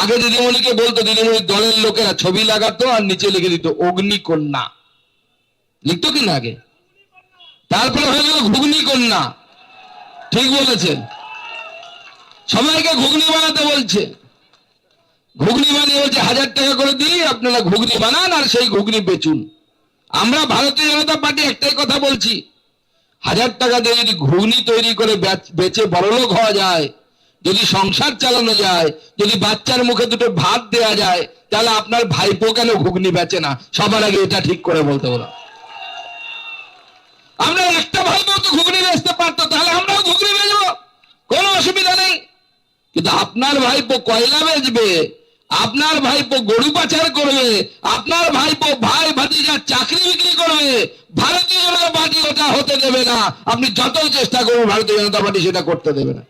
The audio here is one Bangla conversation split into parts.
আগে দিদিমণিকে বলতো, দিদিমণির দলের লোকেরা ছবি লাগাতো আর নিচে লিখে দিত অগ্নিকন্যা, লিখতো কিনা আগে, তারপরে হয়ে গেল ঘুগনি কন্যা। ঠিক বলেছেন, সবাইকে ঘুগনি বানাতে বলছে, ঘুগনি বানিয়ে বলছে 1000 টাকা করে দিই, আপনারা ঘুগনি বানান আর সেই ঘুগনি বেচুন। আমরা ভারতীয় জনতা পার্টি একটাই কথা বলছি, 1000 টাকা দিয়ে যদি ঘুগনি তৈরি করে বেচে বড়লোক হওয়া যায়, যদি সংসার চালানো যায়, যদি বাচ্চার মুখে দুটো ভাত দেয়া যায়, তাহলে আপনার ভাইপো কেন ঘুগনি বেচে না? সবার আগে এটা ঠিক করে বলতে বলো। আমরা একটা ভাইপো তো ঘুগনি বেচতে পারতো, তাহলে আমরাও ঘুগনি বেচবো, কোনো অসুবিধা নেই। কিন্তু আপনার ভাইপো কয়লা বেচবে, আপনার ভাইপো গরু পাচার করবে, আপনার ভাইপো ভাই ভাতিজার চাকরি বিক্রি করবে, ভারতীয় জনতা পার্টি ওটা হতে দেবে না। আপনি যত চেষ্টা করুন, ভারতীয় জনতা পার্টি সেটা করতে দেবে না।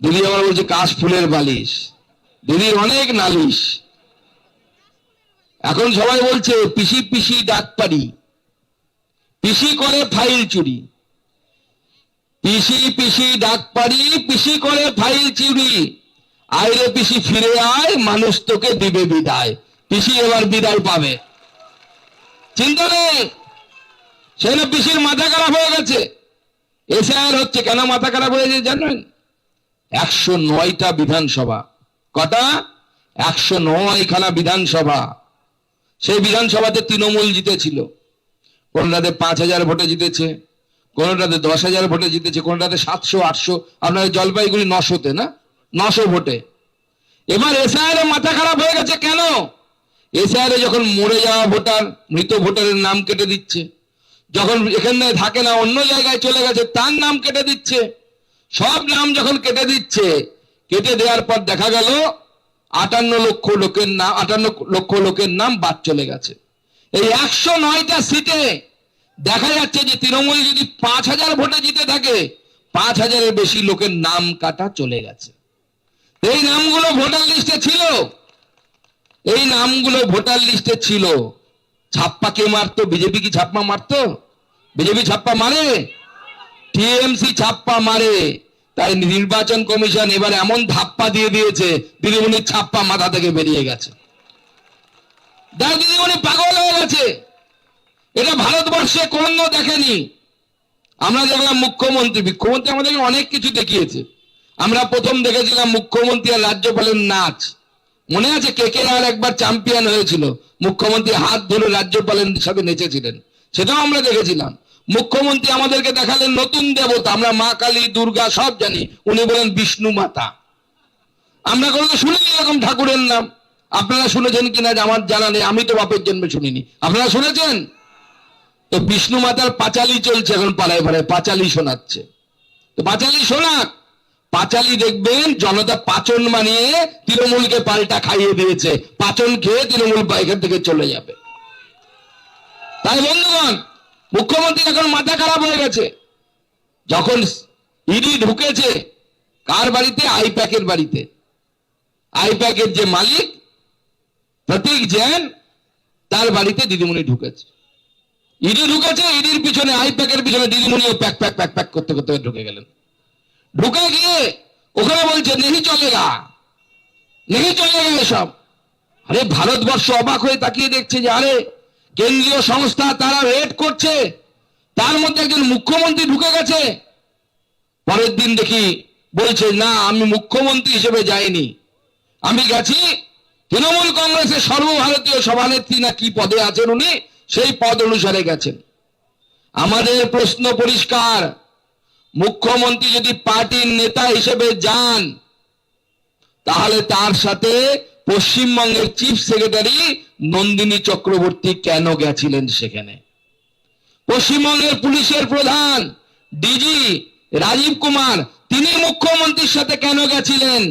দিদি আমার বলছে কাশ ফুলের বালিশ, দিদির অনেক নালিশ। এখন সবাই বলছে পিসি পিসি ডাকপাড়ি, পিসি করে ফাইল চুরি, পিসি পিসি ডাকপাড়ি, পিসি করে ফাইল চুরি, আইরে পিসি ফিরে আয়, মানুষ তোকে দিবে বিদায়। পিসি এবার বিদায় পাবে, চিন্তা নেই। সেটা পিসির মাথা খারাপ হয়ে গেছে, এসআইআর হচ্ছে। কেন মাথা খারাপ হয়েছে জানেন? 109টা বিধানসভা, কটা? 109খানা বিধানসভা। সেই বিধানসভাতে তৃণমূল জিতেছিল, কোনটাতে 5000 ভোটে জিতেছে, কোনটাতে 10,000 ভোটে জিতেছে, কোনটাতে 700 800, আপনাদের জলপাইগুড়ি 900তে না, 900 ভোটে। এবার এসআইআর মাথা খারাপ হয়ে গেছে। কেন? এসআইআর যখন মরে যাওয়া ভোটার, মৃত ভোটারের নাম কেটে দিচ্ছে, যখন এখানে থাকে না অন্য জায়গায় চলে গেছে তার নাম কেটে দিচ্ছে, সব নাম যখন কেটে দিচ্ছে, কেটে দেওয়ার পর দেখা গেল 58 লক্ষ লোকের নাম বাদ চলে গেছে। এই 109টা সিটে দেখা যাচ্ছে যে তৃণমূল যদি 5000 ভোটে জিতে থাকে, 5000-এর বেশি লোকের নাম কাটা চলে গেছে। এই নামগুলো ভোটার লিস্টে ছিল, এই নামগুলো ভোটার লিস্টে ছিল। ছাপ্পা কে মারতো? বিজেপি কি ছাপ্পা মারতো? বিজেপি ছাপ্পা মারে? টিএমসি ছাপ্পা মারে। তাই নির্বাচন কমিশন এবার এমন ধাপ্পা দিয়ে দিয়েছে, দিদিমণির ছাপ্পা মাথা থেকে বেরিয়ে গেছে। দিদিমণি পাগল হয়ে গেছে। এটা ভারতবর্ষে কোনো দেখেনি। আমরা দেখলাম মুখ্যমন্ত্রী আমাদেরকে অনেক কিছু দেখিয়েছে। আমরা প্রথম দেখেছিলাম মুখ্যমন্ত্রী আর রাজ্যপালের নাচ, মনে আছে? KKR একবার চ্যাম্পিয়ন হয়েছিল, মুখ্যমন্ত্রী হাত ধরে রাজ্যপালের সাথে নেচেছিলেন, সেটাও আমরা দেখেছিলাম। মুখ্যমন্ত্রী আমাদেরকে দেখালেন নতুন দেবতা, আমরা মা কালী দুর্গা সব জানি, উনি বলেন বিষ্ণু মাতা। আমরা কোনো শুনিনি এরকম ঠাকুরের নাম। আপনারা শুনেছেন কিনা আমার জানা নেই, আমি তো বাপের জন্মে শুনিনি। আপনারা শুনেছেন তো? বিষ্ণু মাতার পাঁচালি চলছে এখন, পাড়ায় পাড়ায় পাঁচালি শোনাচ্ছে। তো পাঁচালি শোনাক, পাঁচালি দেখবেন জনতা পাচন বানিয়ে তৃণমূলকে পাল্টা খাইয়ে দিয়েছে, পাচন খেয়ে তৃণমূল এখান থেকে চলে যাবে। তাই বন্ধুগণ, মুখ্যমন্ত্রী এখন মাথা খারাপ হয়ে গেছে। যখন ইডি ঢুকেছে কার বাড়িতে? আইপ্যাকের বাড়িতে। আইপ্যাকের যে মালিক প্রতীক জৈন, তার বাড়িতে দিদিমণি ঢুকেছে। ইডি ঢুকেছে, ইডির পিছনে আইপ্যাকের পিছনে দিদিমণিও প্যাক প্যাক প্যাক প্যাক করতে করতে ঢুকে গেলেন। ঢুকে গিয়ে ওখানে বলছে নেহি চলেগা, নেহি চলেগা এসব। আরে ভারতবর্ষ অবাক হয়ে তাকিয়ে দেখছে যে আরে কেন্দ্রীয় সংস্থা তারা রেড করছে, তার মধ্যে একজন মুখ্যমন্ত্রী ঢুকে গেছে। পরের দিন দেখি বলছে না, আমি মুখ্যমন্ত্রী হিসেবে যাইনি, আমি গেছি তৃণমূল কংগ্রেসের সর্বভারতীয় সভানেত্রী না কি পদে আছেন উনি, সেই পদ অনুসারে গেছেন। আমাদের প্রশ্ন পরিষ্কার, মুখ্যমন্ত্রী যদি পার্টির নেতা হিসেবে যান, তাহলে তার সাথে পশ্চিমবঙ্গের চিফ সেক্রেটারি নন্দিনী চক্রবর্তী কেন গেছিলেন সেখানে? পশ্চিমবঙ্গের পুলিশের প্রধান ডিজি রাজীব কুমার, তিনি মুখ্যমন্ত্রীর সাথে কেন গেছিলেন?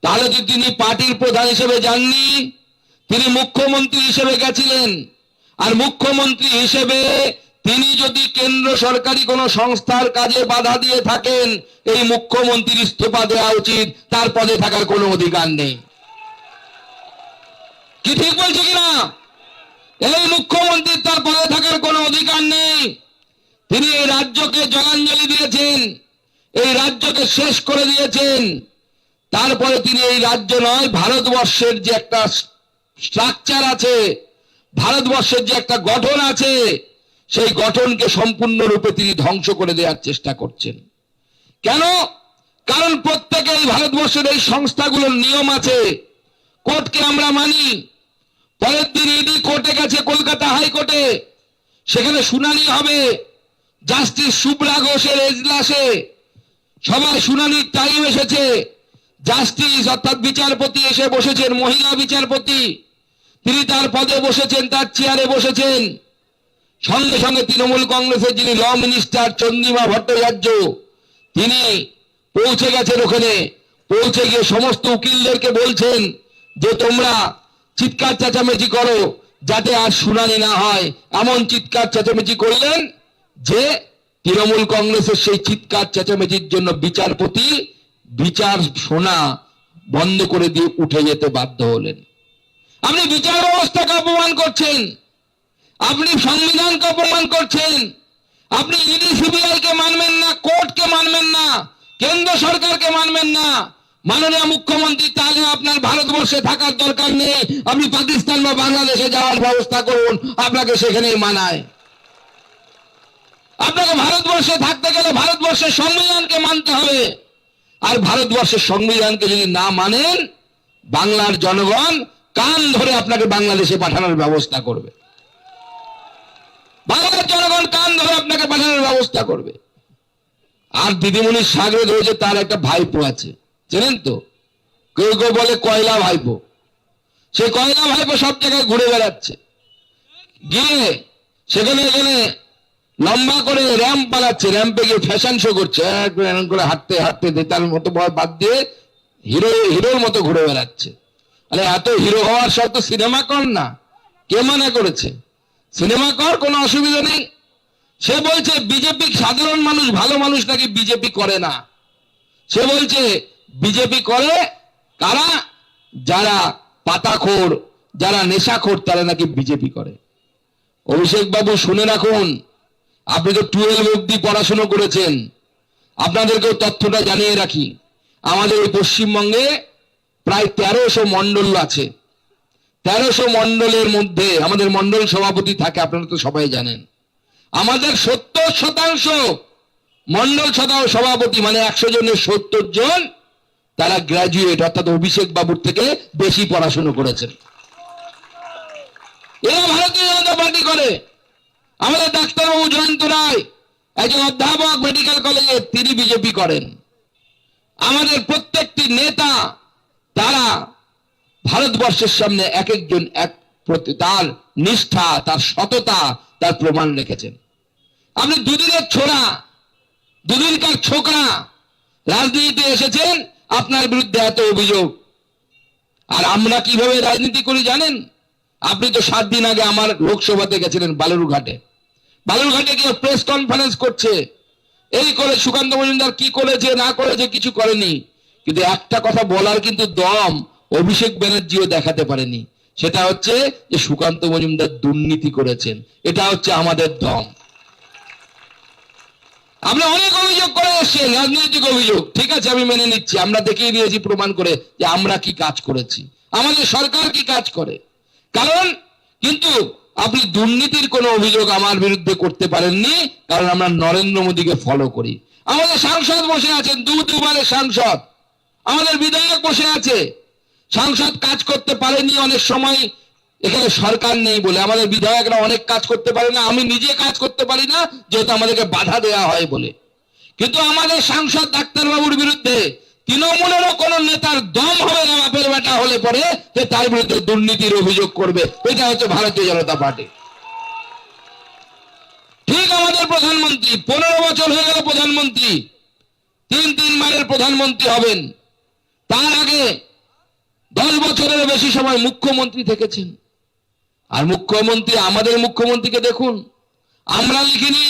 তাহলে যদি তিনি পার্টির প্রধান হিসেবে যাননি, তিনি মুখ্যমন্ত্রী হিসেবে গেছিলেন। আর মুখ্যমন্ত্রী হিসেবে তিনি যদি কেন্দ্র সরকারি কোন সংস্থার কাজে বাধা দিয়ে থাকেন, এই মুখ্যমন্ত্রীর ইস্তফা দেওয়া উচিত, তার পদে থাকার কোনো অধিকার নেই। কি ঠিক বলছি কিনা? এই মুখ্যমন্ত্রীর তার পদে থাকার কোনো অধিকার নেই। তিনি এই রাজ্যকে জলাঞ্জলি দিয়েছেন, এই রাজ্যকে শেষ করে দিয়েছেন। তারপরে তিনি এই রাজ্য নয়, ভারতবর্ষের যে একটা স্ট্রাকচার আছে, ভারতবর্ষের যে একটা গঠন আছে, সেই গঠনকে সম্পূর্ণরূপে তিনি ধ্বংস করে দেওয়ার চেষ্টা করছেন। কেন? কারণ প্রত্যেকে এই ভারতবর্ষের এই সংস্থাগুলোর নিয়ম আছে। কোর্টকে আমরা মানি। পরের দিন ইডি কোর্টে গেছে, কলকাতা হাইকোর্টে, সেখানে শুনানি হবে। জাস্টিস শুভ্রা ঘোষের এজলাসে সবাই শুনানির টাইম এসেছে। জাস্টিস অর্থাৎ বিচারপতি এসে বসেছেন, মহিলা বিচারপতি, তিনি তার পদে বসেছেন, তার চেয়ারে বসেছেন। সঙ্গে সঙ্গে তৃণমূল কংগ্রেসের যিনি ল মিনিস্টার চন্দ্রিমা ভট্টাচার্য, তিনি পৌঁছে গেছেন ওখানে। পৌঁছে গিয়ে সমস্ত উকিলদেরকে বলছেন যে তোমরা চিৎকার চেঁচামেচি করো যাতে আর শুনানি না হয়। এমন চিৎকার চেঁচামেচি করলেন যে তৃণমূল কংগ্রেসের সেই চিৎকার চেঁচামেচির জন্য বিচারপতি বিচার শোনা বন্ধ করে দিয়ে উঠে যেতে বাধ্য হলেন। আপনি বিচার ব্যবস্থাকে অপমান করছেন, আপনি সংবিধানকে অপমান করছেন, আপনি ইডি সিবিআই কে মানবেন না, কোর্টকে মানবেন না, কেন্দ্র সরকারকে মানবেন না। মাননীয় মুখ্যমন্ত্রী, তাহলে আপনার ভারতবর্ষে থাকার দরকার নেই, আপনি পাকিস্তান বা বাংলাদেশে যাওয়ার ব্যবস্থা করুন, আপনাকে সেখানেই মানায়। আপনাকে ভারতবর্ষে থাকতে গেলে ভারতবর্ষের সংবিধানকে মানতে হবে। আর ভারতবর্ষের সংবিধানকে যদি না মানেন, বাংলার জনগণ কান ধরে আপনাকে বাংলাদেশে পাঠানোর ব্যবস্থা করবে। বাংলার জনগণ কান ধরে আপনাকে পাঠানোর ব্যবস্থা করবে। আর দিদিমণির সাগরে রয়েছে, তার একটা ভাইপো আছে, চেনেন তো? কেউ কেউ বলে কয়লা ভাইপো। সেই কয়লা ভাইপো সব জায়গায় ঘুরে বেড়াচ্ছে, গিয়ে সেখানে এখানে লম্বা করে র্যাম্প পালাচ্ছে, র্যাম্পে গিয়ে ফ্যাশন শো করছে, এরকম করে হাঁটতে হাঁটতে তার মতো বাদ দিয়ে হিরোর মতো ঘুরে বেড়াচ্ছে। আরে এত হিরো হওয়ার শর্ত সিনেমা কর না, কে মানা করেছে? সিনেমা কর, কোনো অসুবিধা নেই। সে বলছে বিজেপি সাধারণ মানুষ, ভালো মানুষ নাকি বিজেপি করে না। সে বলছে বিজেপি করে কারা? যারা পাতাখোর, যারা নেশাখোর, তারা নাকি বিজেপি করে। অভিষেক বাবু শুনে রাখুন, আপনি তো 12 অব্দি পড়াশোনা করেছেন, আপনাদেরকেও তথ্যটা জানিয়ে রাখি। আমাদের এই পশ্চিমবঙ্গে প্রায় 1300 মন্ডল আছে। 1300 মন্ডলের মধ্যে আমাদের মন্ডল সভাপতি থাকে, আপনারা তো সবাই জানেন। আমাদের 70% মন্ডল সভাপতি, মানে 100 জনের 70 জন তারা গ্রাজুয়েট, অর্থাৎ অভিষেক বাবুর থেকে বেশি পড়াশোনা করেছেন। এরা ভারতীয় জনতা পার্টি করে। আমাদের ডাক্তারবাবু জয়ন্ত রায় একজন অধ্যাপক মেডিকেল কলেজে, তিনি বিজেপি করেন। আমাদের প্রত্যেকটি নেতা তারা ভারতবর্ষের সামনে এক একজন তার নিষ্ঠা, তার সততা, তার প্রমাণ রেখেছেন। আপনি দুদিনের ছোড়া, দুদিনকার ছোকরা রাজনীতিতে এসেছেন, আপনার বিরুদ্ধে এত অভিযোগ। আর আমরা কিভাবে রাজনীতি করি জানেন? আপনি তো 7 দিন আগে আমার লোকসভাতে গেছিলেন বালুরঘাটে। বালুরঘাটে গিয়ে প্রেস কনফারেন্স করছে, এই করে সুকান্ত মজুমদার কি করেছে না করেছে কিছু করেনি, কিন্তু একটা কথা বলার কিন্তু দম অভিষেক ব্যানার্জিও দেখাতে পারেনি। সেটা হচ্ছে যে সুকান্ত মজুমদার দুর্নীতি করেছেন। এটা হচ্ছে আমাদের দম। আমরা অনেক অভিযোগ করে এসেছি, রাজনৈতিক অভিযোগ, ঠিক আছে, আমি মেনে নিচ্ছি, আমরা দেখিয়ে দিয়েছি প্রমাণ করে যে আমরা কি কাজ করেছি, আমাদের সরকার কি কাজ করে। কারণ কিন্তু আপনি দুর্নীতির কোনো অভিযোগ আমার বিরুদ্ধে করতে পারেননি, কারণ আমরা নরেন্দ্র মোদীকে ফলো করি। আমাদের সাংসদ বসে আছেন, দুবারের সাংসদ, আমাদের বিধায়ক বসে আছে। সাংসদ কাজ করতে পারেনি অনেক সময়, এখানে সরকার নেই বলে। আমাদের বিধায়করা অনেক কাজ করতে পারে না, আমি নিজে কাজ করতে পারি না, যেহেতু আমাদেরকে বাধা দেওয়া হয় বলে। কিন্তু আমাদের সাংসদ ডাক্তারবাবুর বিরুদ্ধে তৃণমূলেরও কোন নেতার দম হবে না বাপের বেটা হলে পরে যে তার বিরুদ্ধে দুর্নীতির অভিযোগ করবে। এটা হচ্ছে ভারতীয় জনতা পার্টি। ঠিক আমাদের প্রধানমন্ত্রী 15 বছর হয়ে গেল প্রধানমন্ত্রী, 3 বারের প্রধানমন্ত্রী হবেন। তার আগে 10 বছরের বেশি সময় মুখ্যমন্ত্রী থেকেছেন। আর মুখ্যমন্ত্রী, আমাদের মুখ্যমন্ত্রীকে দেখুন, আমরা লিখিনি,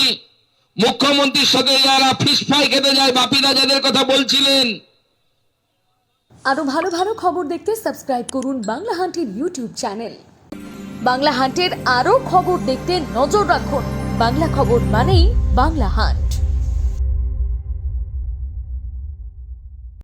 মুখ্যমন্ত্রীর সাথে যারা ফিশ ফ্রাই খেতে যায়, বাপিদা যাদের কথা বলছিলেন। আরো ভালো ভালো খবর দেখতে সাবস্ক্রাইব করুন বাংলা হান্টের ইউটিউব চ্যানেল। বাংলা হান্টের আরো খবর দেখতে নজর রাখুন। বাংলা খবর মানেই বাংলা হান্ট।